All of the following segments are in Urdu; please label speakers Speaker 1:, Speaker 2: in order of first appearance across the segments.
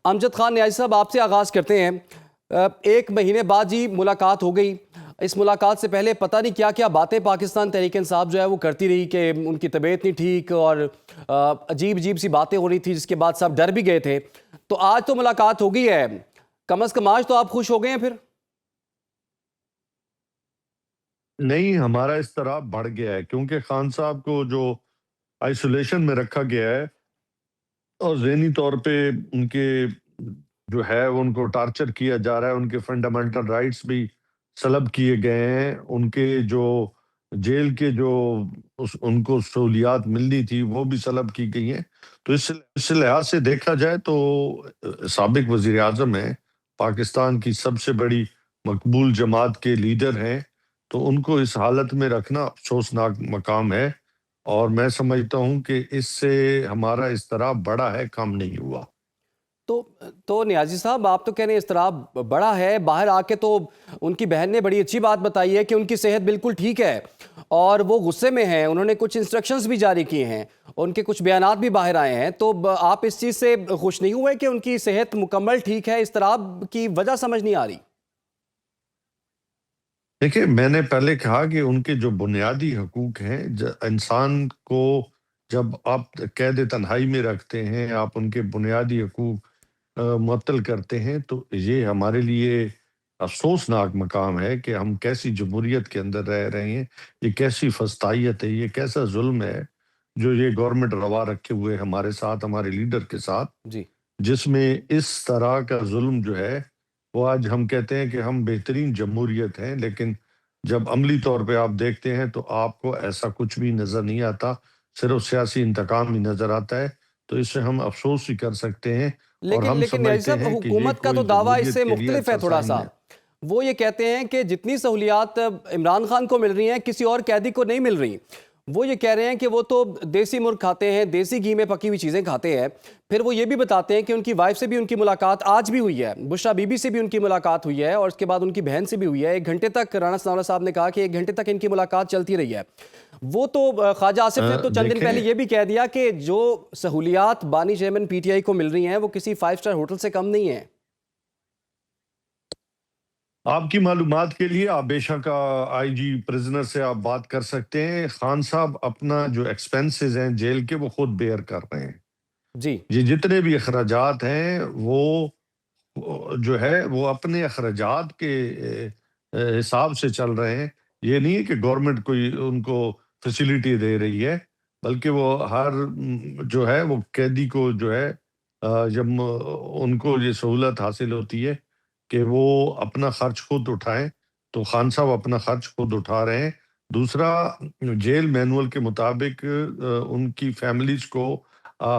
Speaker 1: امجد خان نیازی صاحب، آپ سے آغاز کرتے ہیں۔ ایک مہینے بعد جی ملاقات ہو گئی۔ اس ملاقات سے پہلے پتہ نہیں کیا کیا باتیں پاکستان تحریک انصاف جو ہے وہ کرتی رہی کہ ان کی طبیعت نہیں ٹھیک، اور عجیب عجیب سی باتیں ہو رہی تھی، جس کے بعد سب ڈر بھی گئے تھے۔ تو آج تو ملاقات ہو گئی ہے، کم از کم آج تو آپ خوش ہو گئے ہیں پھر؟
Speaker 2: نہیں، ہمارا اضطراب بڑھ گیا ہے کیونکہ خان صاحب کو جو آئسولیشن میں رکھا گیا ہے اور ذہنی طور پہ ان کے جو ہے ان کو ٹارچر کیا جا رہا ہے، ان کے فنڈامنٹل رائٹس بھی سلب کیے گئے ہیں، ان کے جو جیل کے جو ان کو سہولیات ملنی تھی وہ بھی سلب کی گئی ہیں۔ تو اس لحاظ سے دیکھا جائے تو سابق وزیر اعظم ہیں، پاکستان کی سب سے بڑی مقبول جماعت کے لیڈر ہیں، تو ان کو اس حالت میں رکھنا افسوسناک مقام ہے، اور میں سمجھتا ہوں کہ اس سے ہمارا اضطراب بڑا ہے، کم نہیں ہوا۔
Speaker 1: تو نیازی صاحب، آپ تو کہہ رہے ہیں اضطراب بڑا ہے، باہر آ کے تو ان کی بہن نے بڑی اچھی بات بتائی ہے کہ ان کی صحت بالکل ٹھیک ہے اور وہ غصے میں ہیں، انہوں نے کچھ انسٹرکشنز بھی جاری کیے ہیں، ان کے کچھ بیانات بھی باہر آئے ہیں۔ تو آپ اس چیز سے خوش نہیں ہوئے کہ ان کی صحت مکمل ٹھیک ہے؟ اضطراب کی وجہ سمجھ نہیں آ رہی؟
Speaker 2: دیکھیں، میں نے پہلے کہا کہ ان کے جو بنیادی حقوق ہیں، انسان کو جب آپ قید تنہائی میں رکھتے ہیں، آپ ان کے بنیادی حقوق معطل کرتے ہیں، تو یہ ہمارے لیے افسوسناک مقام ہے کہ ہم کیسی جمہوریت کے اندر رہ رہے ہیں، یہ کیسی فسطائیت ہے، یہ کیسا ظلم ہے جو یہ گورنمنٹ روا رکھے ہوئے ہمارے ساتھ، ہمارے لیڈر کے ساتھ،
Speaker 1: جی
Speaker 2: جس میں اس طرح کا ظلم جو ہے وہ آج ہم کہتے ہیں کہ ہم بہترین جمہوریت ہیں، لیکن جب عملی طور پہ آپ دیکھتے ہیں تو آپ کو ایسا کچھ بھی نظر نہیں آتا، صرف سیاسی انتقام ہی نظر آتا ہے۔ تو اس سے ہم افسوس ہی کر سکتے ہیں، اور
Speaker 1: لیکن
Speaker 2: ہم
Speaker 1: نیازی
Speaker 2: سمجھتے
Speaker 1: صاحب،
Speaker 2: ہیں کہ یہ
Speaker 1: حکومت کا تو
Speaker 2: کوئی
Speaker 1: دعویٰ اس
Speaker 2: جمہوریت
Speaker 1: سے
Speaker 2: کے لیے
Speaker 1: مختلف ہے
Speaker 2: اچھا
Speaker 1: تھوڑا
Speaker 2: سائن
Speaker 1: سا۔
Speaker 2: ہے۔
Speaker 1: وہ یہ کہتے ہیں کہ جتنی سہولیات عمران خان کو مل رہی ہیں کسی اور قیدی کو نہیں مل رہی۔ وہ یہ کہہ رہے ہیں کہ وہ تو دیسی مرغ کھاتے ہیں، دیسی گھی میں پکی ہوئی چیزیں کھاتے ہیں۔ پھر وہ یہ بھی بتاتے ہیں کہ ان کی وائف سے بھی ان کی ملاقات آج بھی ہوئی ہے، بشریٰ بی بی سے بھی ان کی ملاقات ہوئی ہے، اور اس کے بعد ان کی بہن سے بھی ہوئی ہے۔ 1 گھنٹے تک رانا ثناءاللہ صاحب نے کہا کہ 1 گھنٹے تک ان کی ملاقات چلتی رہی ہے۔ وہ تو خواجہ آصف نے تو چند دن پہلے
Speaker 2: دیکھیں،
Speaker 1: یہ بھی کہہ دیا کہ جو سہولیات بانی چیئرمین پی ٹی آئی کو مل رہی ہیں وہ کسی 5 اسٹار ہوٹل سے کم نہیں ہیں۔
Speaker 2: آپ کی معلومات کے لیے آپ بے شک آئی جی پرزنر سے آپ بات کر سکتے ہیں، خان صاحب اپنا جو ایکسپینسز ہیں جیل کے وہ خود بیئر کر رہے ہیں۔
Speaker 1: جی
Speaker 2: یہ جتنے بھی اخراجات ہیں وہ جو ہے وہ اپنے اخراجات کے حساب سے چل رہے ہیں۔ یہ نہیں ہے کہ گورنمنٹ کوئی ان کو فیسیلیٹی دے رہی ہے، بلکہ وہ ہر جو ہے وہ قیدی کو جو ہے جب ان کو یہ سہولت حاصل ہوتی ہے کہ وہ اپنا خرچ خود اٹھائیں، تو خان صاحب اپنا خرچ خود اٹھا رہے ہیں۔ دوسرا، جیل مینول کے مطابق ان کی فیملیز کو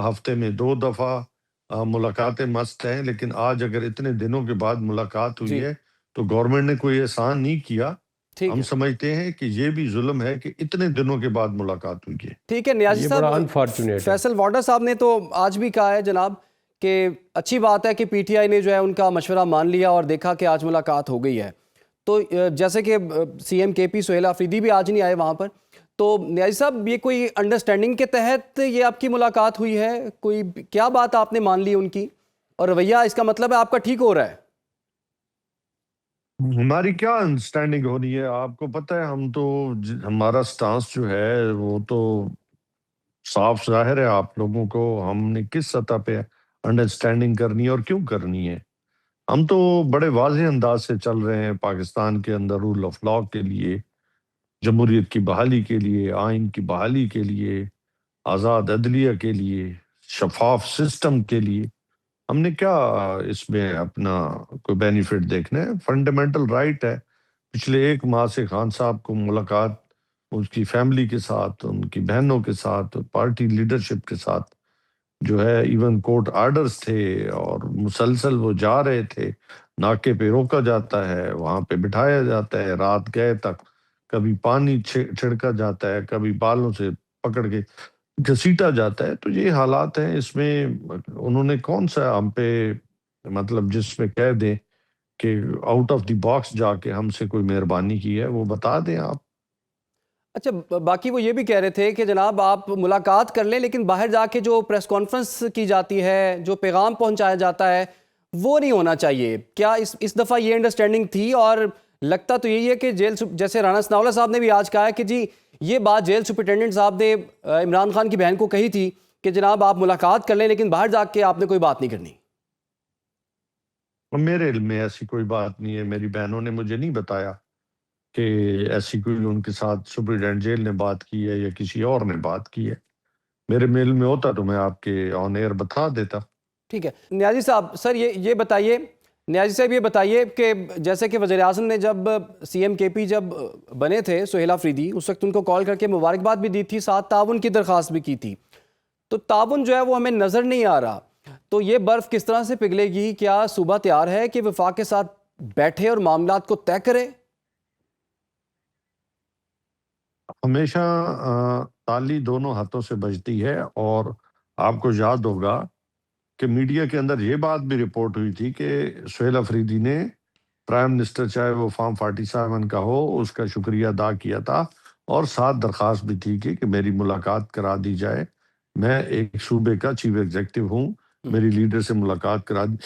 Speaker 2: ہفتے میں 2 دفعہ ملاقاتیں مست ہیں، لیکن آج اگر اتنے دنوں کے بعد ملاقات ہوئی
Speaker 1: جی
Speaker 2: ہے تو گورنمنٹ نے کوئی احسان نہیں کیا۔
Speaker 1: ٹھیک
Speaker 2: ہم
Speaker 1: ہے،
Speaker 2: سمجھتے ہیں کہ یہ بھی ظلم ہے کہ اتنے دنوں کے بعد ملاقات ہوئی ہے۔
Speaker 1: ٹھیک ہے نیازی
Speaker 3: یہ
Speaker 1: صاحب۔
Speaker 3: بڑا انفارچونیٹ ہے۔
Speaker 1: فیصل وارڈر صاحب نے تو آج بھی کہا ہے جناب کہ اچھی بات ہے کہ پی ٹی آئی نے جو ہے ان کا مشورہ مان لیا اور دیکھا کہ آج ملاقات ہو گئی ہے۔ تو جیسے کہ سی ایم کے پی سہیل آفریدی بھی آج نہیں آئے وہاں پر، تو نیازی صاحب یہ کوئی انڈرسٹینڈنگ کے تحت یہ آپ کی ملاقات ہوئی ہے؟ کوئی کیا بات آپ نے مان لی ان کی، اور رویہ اس کا مطلب ہے آپ کا ٹھیک ہو رہا ہے؟
Speaker 2: ہماری کیا انڈرسٹینڈنگ ہونی ہے؟ آپ کو پتہ ہے ہم تو ہمارا سٹانس جو ہے وہ تو صاف ظاہر ہے آپ لوگوں کو، ہم نے کس سطح پہ انڈرسٹینڈنگ کرنی ہے اور کیوں کرنی ہے۔ ہم تو بڑے واضح انداز سے چل رہے ہیں پاکستان کے اندر رول آف لاء کے لیے، جمہوریت کی بحالی کے لیے، آئین کی بحالی کے لیے، آزاد عدلیہ کے لیے، شفاف سسٹم کے لیے۔ ہم نے کیا اس میں اپنا کوئی بینیفٹ دیکھنا ہے؟ فنڈامنٹل رائٹ ہے۔ پچھلے 1 ماہ سے خان صاحب کو ملاقات اس کی فیملی کے ساتھ، ان کی بہنوں کے ساتھ، پارٹی لیڈرشپ کے ساتھ جو ہے، ایون کورٹ آرڈرز تھے اور مسلسل وہ جا رہے تھے، ناکے پہ روکا جاتا ہے، وہاں پہ بٹھایا جاتا ہے رات گئے تک، کبھی پانی چھڑکا جاتا ہے، کبھی بالوں سے پکڑ کے گھسیٹا جاتا ہے۔ تو یہ حالات ہیں، اس میں انہوں نے کون سا ہم پہ مطلب جس میں کہہ دیں کہ آؤٹ آف دی باکس جا کے ہم سے کوئی مہربانی کی ہے، وہ بتا دیں آپ۔
Speaker 1: اچھا باقی وہ یہ بھی کہہ رہے تھے کہ جناب آپ ملاقات کر لیں لیکن باہر جا کے جو پریس کانفرنس کی جاتی ہے، جو پیغام پہنچایا جاتا ہے وہ نہیں ہونا چاہیے. کیا اس دفعہ یہ انڈرسٹینڈنگ تھی؟ اور لگتا تو یہی ہے کہ جیسے رانا ثناءاللہ صاحب نے بھی آج کہا ہے کہ جی یہ بات جیل سپرنٹینڈنٹ صاحب نے عمران خان کی بہن کو کہی تھی کہ جناب آپ ملاقات کر لیں لیکن باہر جا کے آپ نے کوئی بات نہیں کرنی.
Speaker 2: میرے علم میں ایسی کوئی بات نہیں ہے، میری بہنوں نے مجھے نہیں بتایا کہ ایسی کوئی ان کے ساتھ سپرنٹینڈنٹ جیل نے بات کی ہے یا کسی اور نے بات کی ہے. میرے علم میں ہوتا تو میں آپ کے آن ایئر بتا دیتا.
Speaker 1: ٹھیک ہے. نیازی صاحب سر یہ بتائیے، نیازی صاحب یہ بتائیے کہ جیسے کہ وزیر اعظم نے جب سی ایم کے پی جب بنے تھے سہیل آفریدی، اس وقت ان کو کال کر کے مبارکباد بھی دی تھی، ساتھ تعاون کی درخواست بھی کی تھی. تو تعاون جو ہے وہ ہمیں نظر نہیں آ رہا. تو یہ برف کس طرح سے پگھلے گی؟ کیا صوبہ تیار ہے کہ وفاق کے ساتھ بیٹھے اور معاملات کو طے کرے؟
Speaker 2: ہمیشہ تالی دونوں ہاتھوں سے بجتی ہے، اور آپ کو یاد ہوگا کہ میڈیا کے اندر یہ بات بھی رپورٹ ہوئی تھی کہ سہیل آفریدی نے پرائم منسٹر چاہے وہ فارم 47 کا ہو اس کا شکریہ ادا کیا تھا، اور ساتھ درخواست بھی تھی کہ میری ملاقات کرا دی جائے. میں ایک صوبے کا چیف ایگزیکٹو ہوں، میری لیڈر سے ملاقات کرا دی،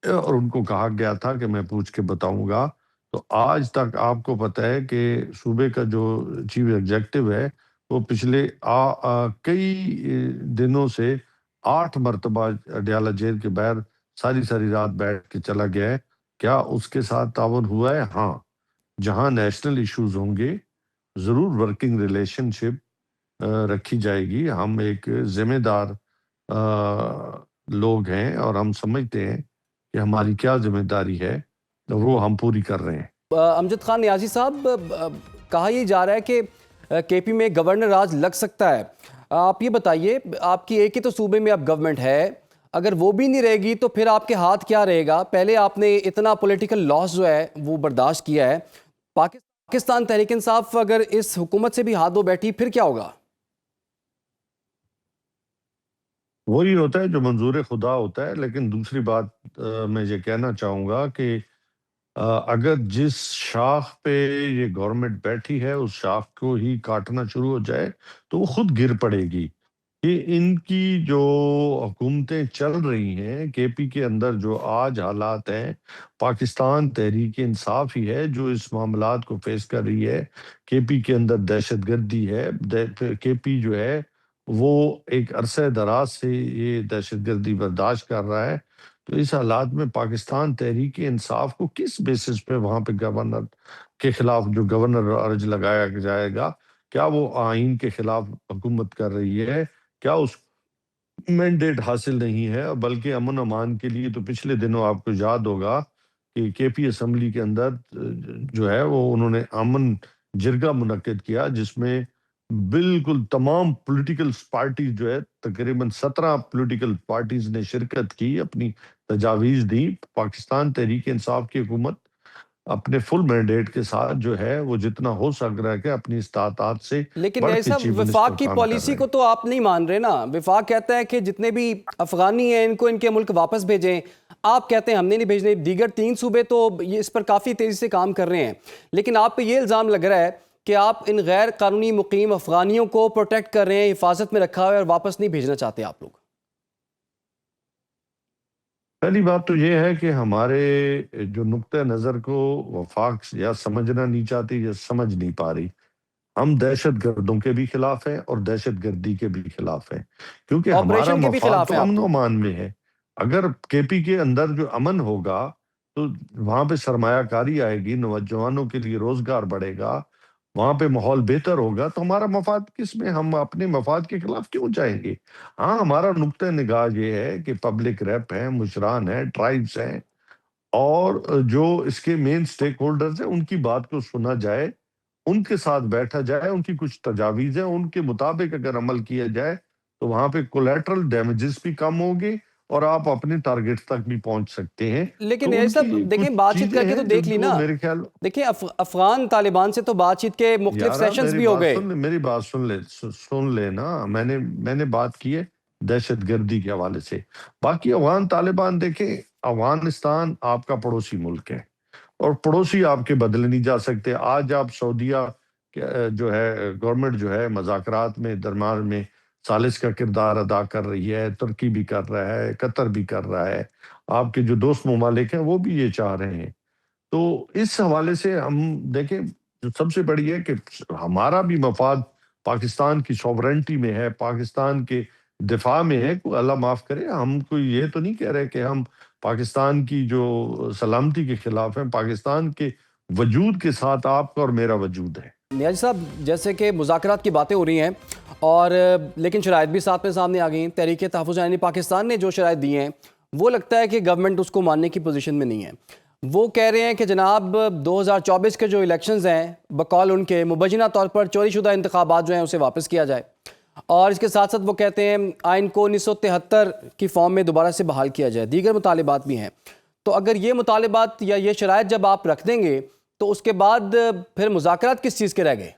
Speaker 2: اور ان کو کہا گیا تھا کہ میں پوچھ کے بتاؤں گا. تو آج تک آپ کو پتہ ہے کہ صوبے کا جو چیف ایگزیکٹو ہے وہ پچھلے کئی دنوں سے 8 مرتبہ اڈیالہ جیل کے باہر ساری رات بیٹھ کے چلا گیا ہے. کیا اس کے ساتھ تعاون ہوا ہے؟ ہاں، جہاں نیشنل ایشوز ہوں گے ضرور ورکنگ ریلیشن شپ رکھی جائے گی. ہم ایک ذمہ دار لوگ ہیں اور ہم سمجھتے ہیں کہ ہماری کیا ذمہ داری ہے وہ ہم پوری کر رہے ہیں.
Speaker 1: امجد خان نیازی صاحب، کہا یہ جا رہا ہے کہ کے پی میں گورنر راج لگ سکتا ہے. آپ یہ بتائیے، آپ کی ایک ہی تو صوبے میں اب گورنمنٹ ہے، اگر وہ بھی نہیں رہے گی تو پھر آپ کے ہاتھ کیا رہے گا؟ پہلے آپ نے اتنا پولیٹیکل لاس جو ہے وہ برداشت کیا ہے. پاکستان تحریک انصاف اگر اس حکومت سے بھی ہاتھ دھو بیٹھی پھر کیا ہوگا؟
Speaker 2: وہی ہوتا ہے جو منظور خدا ہوتا ہے. لیکن دوسری بات میں یہ کہنا چاہوں گا کہ اگر جس شاخ پہ یہ گورنمنٹ بیٹھی ہے اس شاخ کو ہی کاٹنا شروع ہو جائے تو وہ خود گر پڑے گی. کہ ان کی جو حکومتیں چل رہی ہیں کے پی کے اندر، جو آج حالات ہیں، پاکستان تحریک انصاف ہی ہے جو اس معاملات کو فیس کر رہی ہے. کے پی کے اندر دہشت گردی ہے، کے پی جو ہے وہ ایک عرصہ دراز سے یہ دہشت گردی برداشت کر رہا ہے. تو اس حالات میں پاکستان تحریک انصاف کو کس بیسس پہ وہاں پہ گورنر کے خلاف جو گورنر ارج لگایا جائے گا؟ کیا وہ آئین کے خلاف حکومت کر رہی ہے؟ کیا اس مینڈیٹ حاصل نہیں ہے؟ بلکہ امن امان کے لیے تو پچھلے دنوں آپ کو یاد ہوگا کہ کے پی اسمبلی کے اندر جو ہے وہ انہوں نے امن جرگہ منعقد کیا، جس میں بالکل تمام پولیٹیکل پارٹیز جو ہے تقریباً 17 پولیٹیکل پارٹیز نے شرکت کی، اپنی تجاویز دی. پاکستان تحریک انصاف کی حکومت اپنے فل مینڈیٹ کے ساتھ جو ہے وہ جتنا ہو سک رہا ہے کہ اپنی استطاعت سے
Speaker 1: لیکن
Speaker 2: بڑھ
Speaker 1: یہ
Speaker 2: کے
Speaker 1: سب
Speaker 2: چیف منسٹر
Speaker 1: وفاق کی
Speaker 2: کام کر
Speaker 1: پالیسی
Speaker 2: رہے
Speaker 1: کو
Speaker 2: ہیں.
Speaker 1: تو آپ نہیں مان رہے نا. وفاق کہتا ہے کہ جتنے بھی افغانی ہیں ان کو ان کے ملک واپس بھیجیں. آپ کہتے ہیں ہم نے نہیں بھیجنے. دیگر 3 صوبے تو یہ اس پر کافی تیزی سے کام کر رہے ہیں، لیکن آپ پہ یہ الزام لگ رہا ہے کہ آپ ان غیر قانونی مقیم افغانیوں کو پروٹیکٹ کر رہے ہیں، حفاظت میں رکھا ہے اور واپس نہیں بھیجنا چاہتے آپ لوگ.
Speaker 2: پہلی بات تو یہ ہے کہ ہمارے جو نقطہ نظر کو وفاق یا سمجھنا نہیں چاہتی یا سمجھ نہیں پا رہی. ہم دہشت گردوں کے بھی خلاف ہیں اور دہشت گردی کے بھی خلاف ہیں، کیونکہ ہمارا
Speaker 1: آپریشن کے بھی
Speaker 2: مفاد
Speaker 1: خلاف ہیں
Speaker 2: تو
Speaker 1: آپ
Speaker 2: امن و
Speaker 1: تو.
Speaker 2: امان میں ہے. اگر کے پی کے اندر جو امن ہوگا تو وہاں پہ سرمایہ کاری آئے گی، نوجوانوں کے لیے روزگار بڑھے گا، وہاں پہ ماحول بہتر ہوگا، تو ہمارا مفاد کس میں؟ ہم اپنے مفاد کے خلاف کیوں جائیں گے؟ ہاں، ہمارا نقطہ نگاہ یہ ہے کہ پبلک ریپ ہیں، مشران ہیں، ٹرائبز ہیں، اور جو اس کے مین سٹیک ہولڈرز ہیں ان کی بات کو سنا جائے، ان کے ساتھ بیٹھا جائے، ان کی کچھ تجاویز ہیں ان کے مطابق اگر عمل کیا جائے تو وہاں پہ کولیٹرل ڈیمیجز بھی کم ہوں گے اور آپ اپنے ٹارگٹ تک بھی پہنچ سکتے ہیں.
Speaker 1: لیکن
Speaker 2: تو
Speaker 1: یہ
Speaker 2: ان
Speaker 1: سب
Speaker 2: کی
Speaker 1: دیکھیں،
Speaker 2: کچھ
Speaker 1: بات چیت
Speaker 2: چیزیں
Speaker 1: کر کے تو
Speaker 2: ہیں
Speaker 1: دیکھ
Speaker 2: جن
Speaker 1: لی
Speaker 2: کو
Speaker 1: نا.
Speaker 2: میرے خیال...
Speaker 1: دیکھیں افغان طالبان سے تو بات چیت کے مختلف
Speaker 2: یارا
Speaker 1: سیشنز
Speaker 2: میری
Speaker 1: بھی ہو
Speaker 2: بات
Speaker 1: گئے.
Speaker 2: سن لے، میری بات سن لے نا. میں نے بات کی ہے دہشت گردی کے حوالے سے. باقی افغان طالبان دیکھیں، افغانستان آپ کا پڑوسی ملک ہے اور پڑوسی آپ کے بدلے نہیں جا سکتے. آج آپ سعودیہ جو ہے گورنمنٹ جو ہے مذاکرات میں درمیان میں ثالث کا کردار ادا کر رہی ہے، ترکی بھی کر رہا ہے، قطر بھی کر رہا ہے، آپ کے جو دوست ممالک ہیں وہ بھی یہ چاہ رہے ہیں۔ تو اس حوالے سے ہم دیکھیں، جو سب سے بڑی ہے کہ ہمارا بھی مفاد پاکستان کی سوورنٹی میں ہے، پاکستان کے دفاع میں ہے۔ کوئی اللہ معاف کرے، ہم کوئی یہ تو نہیں کہہ رہے کہ ہم پاکستان کی جو سلامتی کے خلاف ہیں، پاکستان کے وجود کے ساتھ آپ کا اور میرا وجود ہے۔
Speaker 1: نیاز صاحب، جیسے کہ مذاکرات کی باتیں ہو رہی ہیں اور لیکن شرائط بھی ساتھ میں سامنے آ گئی ہیں، تحریک تحفظ یعنی پاکستان نے جو شرائط دی ہیں وہ لگتا ہے کہ گورنمنٹ اس کو ماننے کی پوزیشن میں نہیں ہے۔ وہ کہہ رہے ہیں کہ جناب 2024 کے جو الیکشنز ہیں بقول ان کے مبینہ طور پر چوری شدہ انتخابات جو ہیں اسے واپس کیا جائے، اور اس کے ساتھ ساتھ وہ کہتے ہیں آئین کو 1973 کی فارم میں دوبارہ سے بحال کیا جائے، دیگر مطالبات بھی ہیں۔ تو اگر یہ مطالبات یا یہ شرائط جب آپ رکھ دیں گے تو اس کے بعد پھر مذاکرات کس چیز کے رہ گئے؟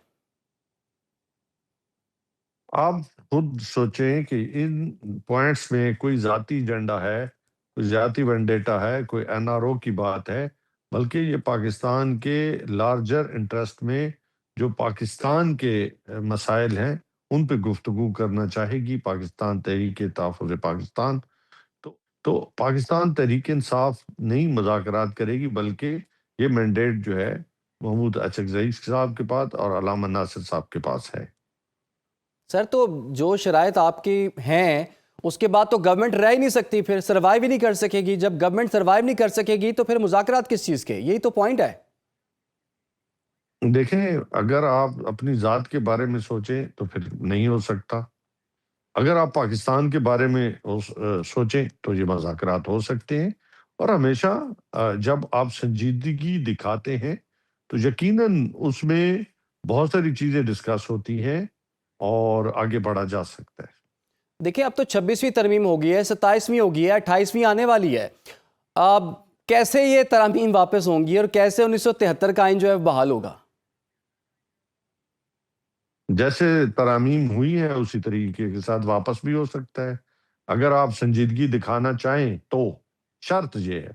Speaker 2: آپ خود سوچیں کہ ان پوائنٹس میں کوئی ذاتی ایجنڈا ہے، کوئی ذاتی ونڈیٹا ہے، کوئی این آر او کی بات ہے، بلکہ یہ پاکستان کے لارجر انٹرسٹ میں جو پاکستان کے مسائل ہیں ان پہ گفتگو کرنا چاہے گی پاکستان تحریک تحفظ پاکستان۔ تو تو پاکستان تحریک انصاف نہیں مذاکرات کرے گی، بلکہ یہ مینڈیٹ جو ہے محمود اچکزئی صاحب کے پاس اور علامہ ناصر صاحب کے پاس ہے۔
Speaker 1: سر تو جو شرائط آپ کی ہیں اس کے بعد تو گورنمنٹ رہ ہی نہیں سکتی، پھر سروائیو ہی نہیں کر سکے گی۔ جب گورنمنٹ سروائیو نہیں کر سکے گی تو پھر مذاکرات کس چیز کے؟ یہی تو پوائنٹ ہے۔
Speaker 2: دیکھیں، اگر آپ اپنی ذات کے بارے میں سوچیں تو پھر نہیں ہو سکتا، اگر آپ پاکستان کے بارے میں سوچیں تو یہ مذاکرات ہو سکتے ہیں، اور ہمیشہ جب آپ سنجیدگی دکھاتے ہیں تو یقیناً اس میں بہت ساری چیزیں ڈسکس ہوتی ہیں اور آگے بڑھا جا سکتا ہے۔
Speaker 1: دیکھیں اب تو 26ویں ترمیم ہوگی ہے، 27ویں ہوگی ہے، 28ویں آنے والی ہے۔ اب کیسے یہ ترامیم واپس ہوں گی اور کیسے 1973 کا آئین جو ہے بحال ہوگا؟
Speaker 2: جیسے ترامیم ہوئی ہے اسی طریقے کے ساتھ واپس بھی ہو سکتا ہے، اگر آپ سنجیدگی دکھانا چاہیں تو۔ شرط یہ ہے